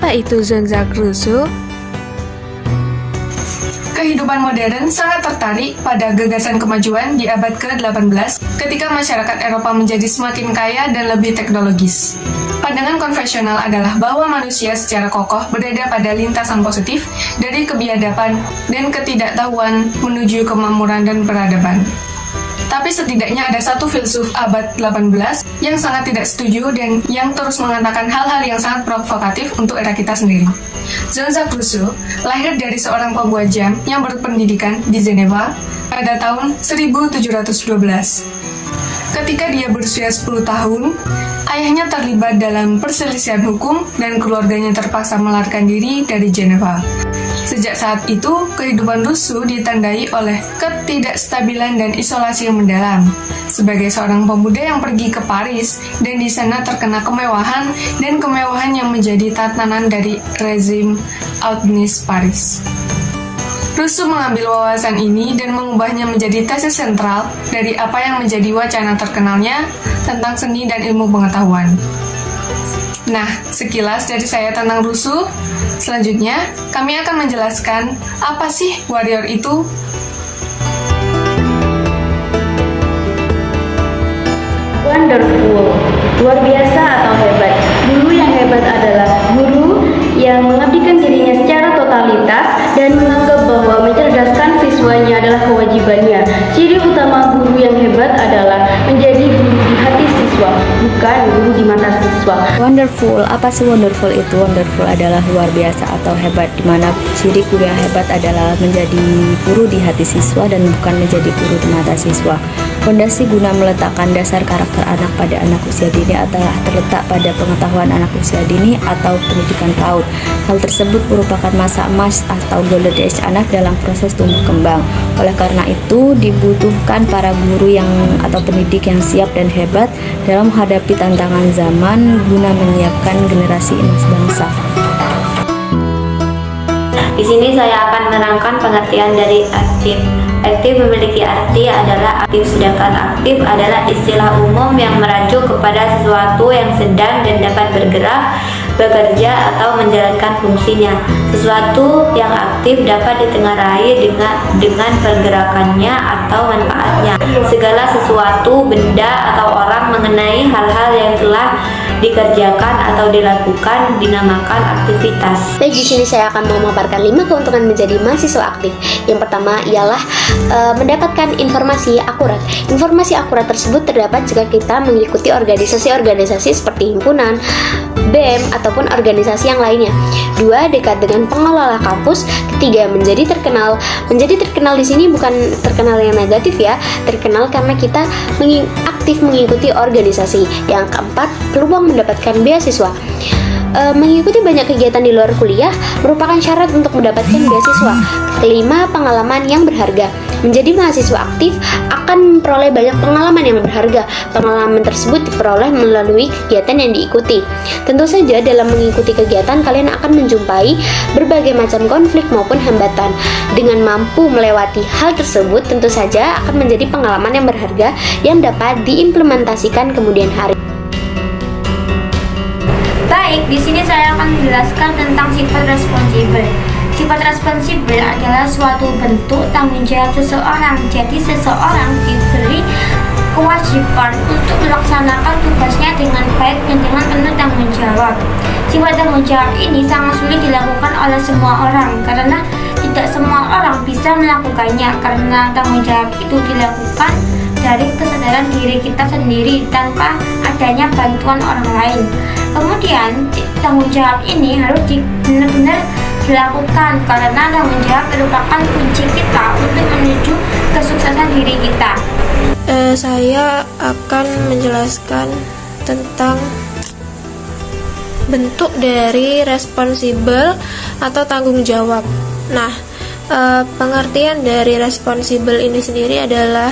Apa itu Jean-Jacques Rousseau? Kehidupan modern sangat tertarik pada gagasan kemajuan di abad ke-18 ketika masyarakat Eropa menjadi semakin kaya dan lebih teknologis. Pandangan konvensional adalah bahwa manusia secara kokoh berada pada lintasan positif dari kebiadaban dan ketidaktahuan menuju kemakmuran dan peradaban. Tapi setidaknya ada satu filsuf abad 18 yang sangat tidak setuju dan yang terus mengatakan hal-hal yang sangat provokatif untuk era kita sendiri. Jean-Jacques Rousseau lahir dari seorang pembuat jam yang berpendidikan di Jenewa pada tahun 1712. Ketika dia berusia 10 tahun, ayahnya terlibat dalam perselisihan hukum dan keluarganya terpaksa melarikan diri dari Jenewa. Sejak saat itu, kehidupan Rousseau ditandai oleh ketidakstabilan dan isolasi yang mendalam. Sebagai seorang pemuda yang pergi ke Paris, dan di sana terkena kemewahan dan kemewahan yang menjadi tatanan dari rezim Auguste Paris. Rousseau mengambil wawasan ini dan mengubahnya menjadi tesis sentral dari apa yang menjadi wacana terkenalnya tentang seni dan ilmu pengetahuan. Nah, sekilas dari saya tentang Rousseau. Selanjutnya, kami akan menjelaskan apa sih warrior itu. Wonderful, luar biasa atau hebat. Guru yang hebat adalah guru yang mengabdikan dirinya secara totalitas dan menganggap bahwa mencerdaskan siswanya adalah kewajibannya. Ciri utama guru yang hebat adalah menjadi guru di hati siswa, bukan guru di mata siswa. Wonderful, apa sih wonderful itu? Wonderful adalah luar biasa atau hebat, di mana ciri guru yang hebat adalah menjadi guru di hati siswa dan bukan menjadi guru di mata siswa. Fondasi guna meletakkan dasar karakter anak pada anak usia dini adalah terletak pada pengetahuan anak usia dini atau pendidikan PAUD. Hal tersebut merupakan masa emas atau golden age anak dalam proses tumbuh kembang. Oleh karena itu, dibutuhkan para guru yang atau pendidik yang siap dan hebat dalam menghadapi tantangan zaman guna menyiapkan generasi emas bangsa. Di sini saya akan menerangkan pengertian dari aktif. Aktif memiliki arti adalah aktif, sedangkan aktif adalah istilah umum yang merujuk kepada sesuatu yang sedang dan dapat bergerak, bekerja, atau menjalankan fungsinya. Sesuatu yang aktif dapat ditengarai dengan pergerakannya atau manfaatnya. Segala sesuatu, benda, atau orang mengenai hal-hal yang telah dikerjakan atau dilakukan dinamakan aktivitas. Baik, di sini saya akan memaparkan 5 keuntungan menjadi mahasiswa aktif. Yang pertama ialah mendapatkan informasi akurat. Informasi akurat tersebut terdapat jika kita mengikuti organisasi-organisasi seperti himpunan, BEM, ataupun organisasi yang lainnya. 2. Dekat dengan pengelola kampus. Ketiga, menjadi terkenal. Menjadi terkenal di sini bukan terkenal yang negatif ya, terkenal karena kita aktif mengikuti organisasi. Yang keempat, peluang mendapatkan beasiswa. Mengikuti banyak kegiatan di luar kuliah merupakan syarat untuk mendapatkan beasiswa. Kelima, pengalaman yang berharga. Menjadi mahasiswa aktif akan memperoleh banyak pengalaman yang berharga. Pengalaman tersebut diperoleh melalui kegiatan yang diikuti. Tentu saja dalam mengikuti kegiatan kalian akan menjumpai berbagai macam konflik maupun hambatan. Dengan mampu melewati hal tersebut, tentu saja akan menjadi pengalaman yang berharga yang dapat diimplementasikan kemudian hari. Baik, di sini saya akan menjelaskan tentang sifat responsibel. Sifat responsibel adalah suatu bentuk tanggung jawab seseorang. Jadi seseorang diberi kewajiban untuk melaksanakan tugasnya dengan baik dan dengan penuh tanggung jawab. Sifat tanggung jawab ini sangat sulit dilakukan oleh semua orang karena tidak semua orang bisa melakukannya, karena tanggung jawab itu dilakukan dari kesadaran diri kita sendiri tanpa adanya bantuan orang lain. Kemudian tanggung jawab ini harus benar-benar dilakukan karena tanggung jawab merupakan kunci kita untuk menuju kesuksesan diri kita. Saya akan menjelaskan tentang bentuk dari responsibel atau tanggung jawab. Nah, pengertian dari responsibel ini sendiri adalah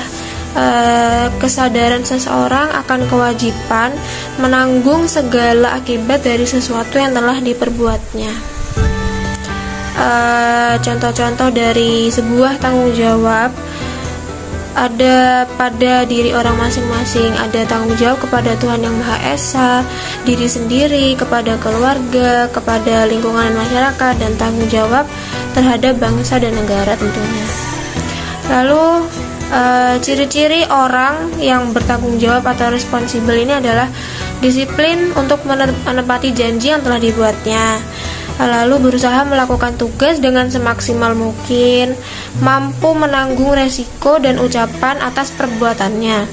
kesadaran seseorang akan kewajiban menanggung segala akibat dari sesuatu yang telah diperbuatnya. Contoh-contoh dari sebuah tanggung jawab ada pada diri orang masing-masing, ada tanggung jawab kepada Tuhan Yang Maha Esa, diri sendiri, kepada keluarga, kepada lingkungan masyarakat, dan tanggung jawab terhadap bangsa dan negara tentunya. Lalu ciri-ciri orang yang bertanggung jawab atau responsibel ini adalah disiplin untuk menepati janji yang telah dibuatnya, lalu berusaha melakukan tugas dengan semaksimal mungkin, mampu menanggung resiko dan ucapan atas perbuatannya,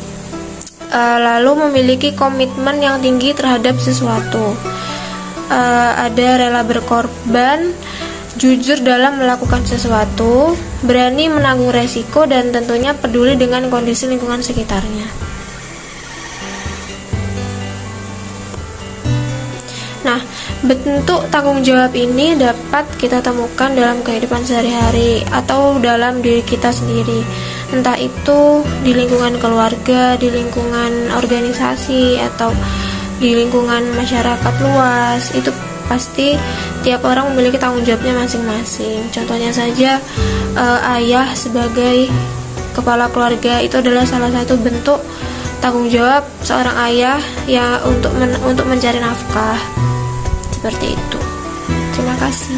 lalu memiliki komitmen yang tinggi terhadap sesuatu, ada rela berkorban, jujur dalam melakukan sesuatu, berani menanggung resiko, dan tentunya peduli dengan kondisi lingkungan sekitarnya. Nah, bentuk tanggung jawab ini dapat kita temukan dalam kehidupan sehari-hari atau dalam diri kita sendiri. Entah itu di lingkungan keluarga, di lingkungan organisasi, atau di lingkungan masyarakat luas. Itu pasti tiap orang memiliki tanggung jawabnya masing-masing. Contohnya saja, ayah sebagai kepala keluarga itu adalah salah satu bentuk tanggung jawab seorang ayah ya untuk mencari nafkah. Seperti itu. Terima kasih.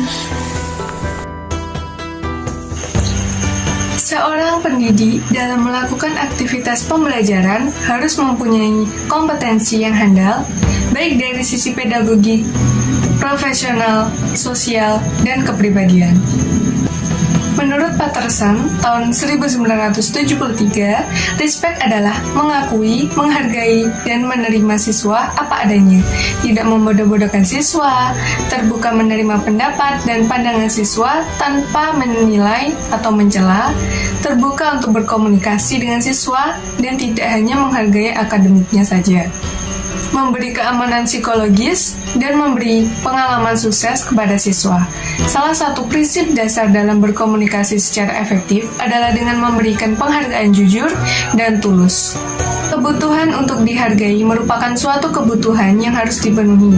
Seorang pendidik dalam melakukan aktivitas pembelajaran harus mempunyai kompetensi yang handal, baik dari sisi pedagogi, profesional, sosial, dan kepribadian. Menurut Patterson, tahun 1973, respect adalah mengakui, menghargai, dan menerima siswa apa adanya, tidak membodoh-bodohkan siswa, terbuka menerima pendapat dan pandangan siswa tanpa menilai atau mencela, terbuka untuk berkomunikasi dengan siswa, dan tidak hanya menghargai akademiknya saja. Memberi keamanan psikologis, dan memberi pengalaman sukses kepada siswa. Salah satu prinsip dasar dalam berkomunikasi secara efektif adalah dengan memberikan penghargaan jujur dan tulus. Kebutuhan untuk dihargai merupakan suatu kebutuhan yang harus dipenuhi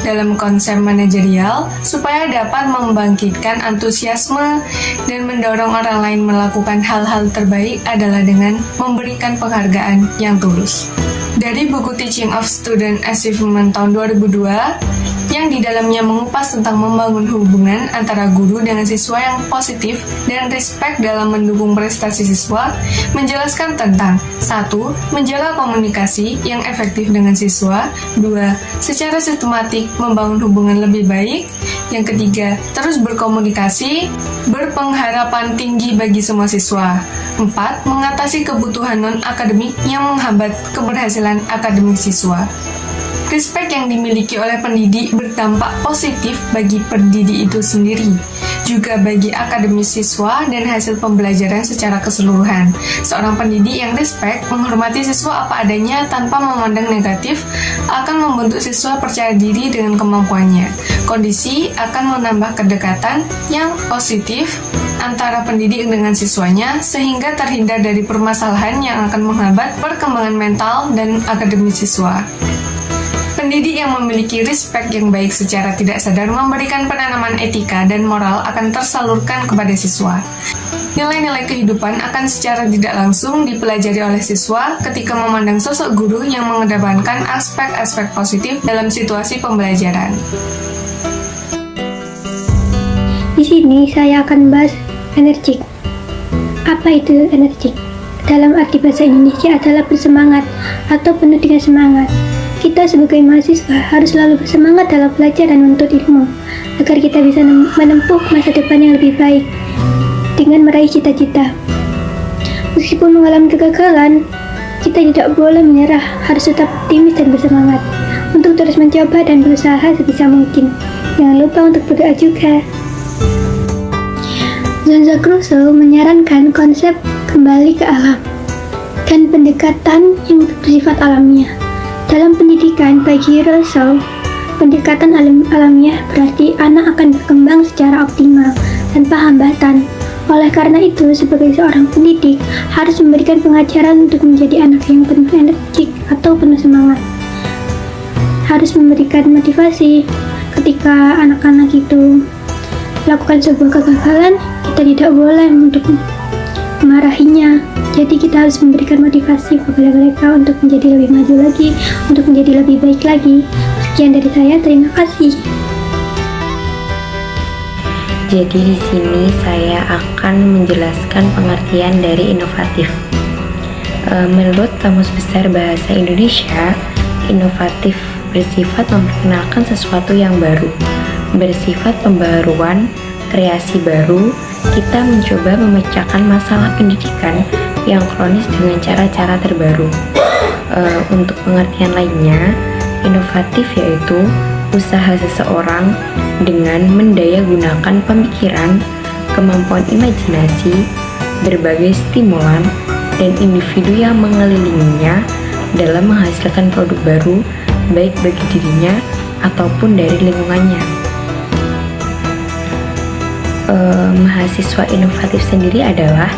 dalam konsep manajerial supaya dapat membangkitkan antusiasme dan mendorong orang lain melakukan hal-hal terbaik adalah dengan memberikan penghargaan yang tulus. Dari buku Teaching of Student Achievement tahun 2002, yang di dalamnya mengupas tentang membangun hubungan antara guru dengan siswa yang positif dan respect dalam mendukung prestasi siswa, menjelaskan tentang 1. Menjaga komunikasi yang efektif dengan siswa, 2. Secara sistematik membangun hubungan lebih baik, yang ketiga, terus berkomunikasi, berpengharapan tinggi bagi semua siswa, 4. Mengatasi kebutuhan non-akademik yang menghambat keberhasilan akademik siswa. Respect yang dimiliki oleh pendidik berdampak positif bagi pendidik itu sendiri, juga bagi akademis siswa dan hasil pembelajaran secara keseluruhan. Seorang pendidik yang respect, menghormati siswa apa adanya tanpa memandang negatif, akan membentuk siswa percaya diri dengan kemampuannya. Kondisi akan menambah kedekatan yang positif antara pendidik dengan siswanya, sehingga terhindar dari permasalahan yang akan menghambat perkembangan mental dan akademis siswa. Pendidik yang memiliki respect yang baik secara tidak sadar memberikan penanaman etika dan moral akan tersalurkan kepada siswa. Nilai-nilai kehidupan akan secara tidak langsung dipelajari oleh siswa ketika memandang sosok guru yang mengedepankan aspek-aspek positif dalam situasi pembelajaran. Di sini saya akan bahas energik. Apa itu energik? Dalam arti bahasa Indonesia adalah bersemangat atau penuh dengan semangat. Kita sebagai mahasiswa harus selalu bersemangat dalam belajar dan menuntut ilmu, agar kita bisa menempuh masa depan yang lebih baik dengan meraih cita-cita. Meskipun mengalami kegagalan, kita tidak boleh menyerah, harus tetap optimis dan bersemangat untuk terus mencoba dan berusaha sebisa mungkin. Jangan lupa untuk berdoa juga. Jean-Jacques Rousseau menyarankan konsep kembali ke alam dan pendekatan yang bersifat alamiah. Dalam pendidikan bagi Rousseau, pendekatan alamiah berarti anak akan berkembang secara optimal tanpa hambatan. Oleh karena itu, sebagai seorang pendidik harus memberikan pengajaran untuk menjadi anak yang penuh energik atau penuh semangat. Harus memberikan motivasi ketika anak-anak itu melakukan sebuah kegagalan, kita tidak boleh untuk memarahinya. Jadi kita harus memberikan motivasi kepada mereka untuk menjadi lebih maju lagi, untuk menjadi lebih baik lagi. Sekian dari saya, terima kasih. Jadi di sini saya akan menjelaskan pengertian dari inovatif. Menurut Kamus Besar Bahasa Indonesia, inovatif bersifat memperkenalkan sesuatu yang baru, bersifat pembaruan, kreasi baru. Kita mencoba memecahkan masalah pendidikan yang kronis dengan cara-cara terbaru. Untuk pengertian lainnya, inovatif yaitu usaha seseorang dengan mendayagunakan pemikiran, kemampuan imajinasi, berbagai stimulan, dan individu yang mengelilinginya dalam menghasilkan produk baru, baik bagi dirinya ataupun dari lingkungannya. Mahasiswa inovatif sendiri adalah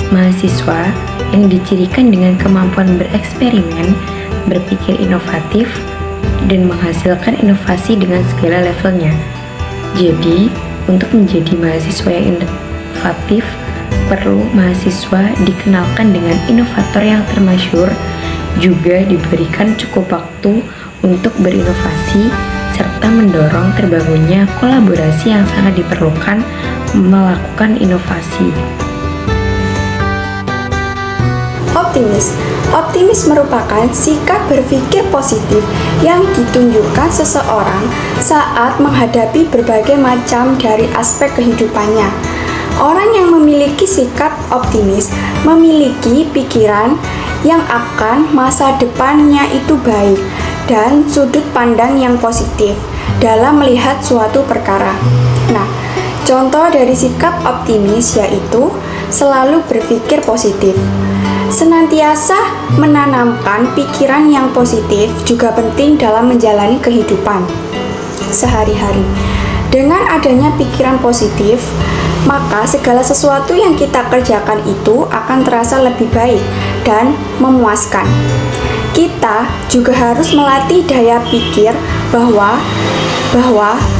mahasiswa yang dicirikan dengan kemampuan bereksperimen, berpikir inovatif, dan menghasilkan inovasi dengan segala levelnya. Jadi, untuk menjadi mahasiswa yang inovatif, perlu mahasiswa dikenalkan dengan inovator yang termasyhur, juga diberikan cukup waktu untuk berinovasi, serta mendorong terbangunnya kolaborasi yang sangat diperlukan melakukan inovasi. Optimis. Optimis merupakan sikap berpikir positif yang ditunjukkan seseorang saat menghadapi berbagai macam dari aspek kehidupannya. Orang yang memiliki sikap optimis memiliki pikiran yang akan masa depannya itu baik dan sudut pandang yang positif dalam melihat suatu perkara. Nah, contoh dari sikap optimis yaitu selalu berpikir positif. Senantiasa menanamkan pikiran yang positif juga penting dalam menjalani kehidupan sehari-hari. Dengan adanya pikiran positif, maka segala sesuatu yang kita kerjakan itu akan terasa lebih baik dan memuaskan. Kita juga harus melatih daya pikir bahwa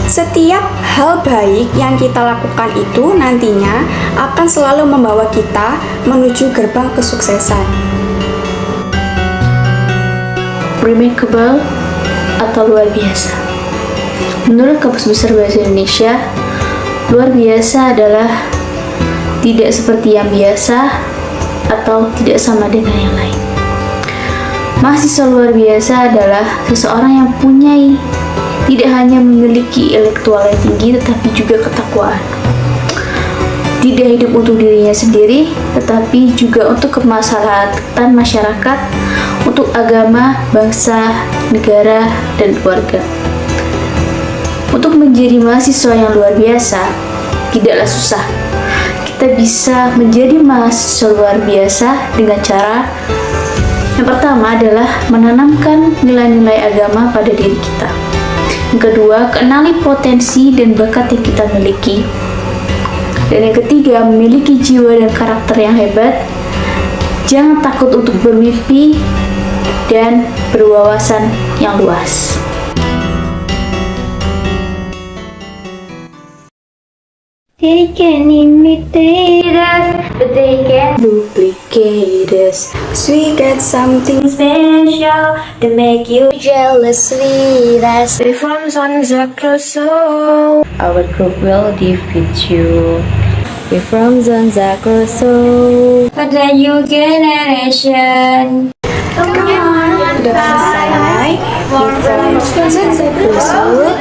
setiap hal baik yang kita lakukan itu nantinya akan selalu membawa kita menuju gerbang kesuksesan. Remarkable atau luar biasa. Menurut Kamus Besar Bahasa Indonesia, luar biasa adalah tidak seperti yang biasa atau tidak sama dengan yang lain. Mahasiswa luar biasa adalah seseorang yang tidak hanya memiliki intelektual yang tinggi tetapi juga ketakwaan. Tidak hidup untuk dirinya sendiri tetapi juga untuk kemaslahatan masyarakat, untuk agama, bangsa, negara, dan keluarga. Untuk menjadi mahasiswa yang luar biasa tidaklah susah. Kita bisa menjadi mahasiswa luar biasa dengan cara yang pertama adalah menanamkan nilai-nilai agama pada diri kita. Yang kedua, kenali potensi dan bakat yang kita miliki. Dan yang ketiga, memiliki jiwa dan karakter yang hebat. Jangan takut untuk bermimpi dan berwawasan yang luas. They can imitate us, but they can Duplicate us. We get something special to make you Jealous with us. We're from Zanzibar, so Our group will defeat you. We're from Zanzibar, so for the new generation. Come on, the side, we're from Zanzibar, so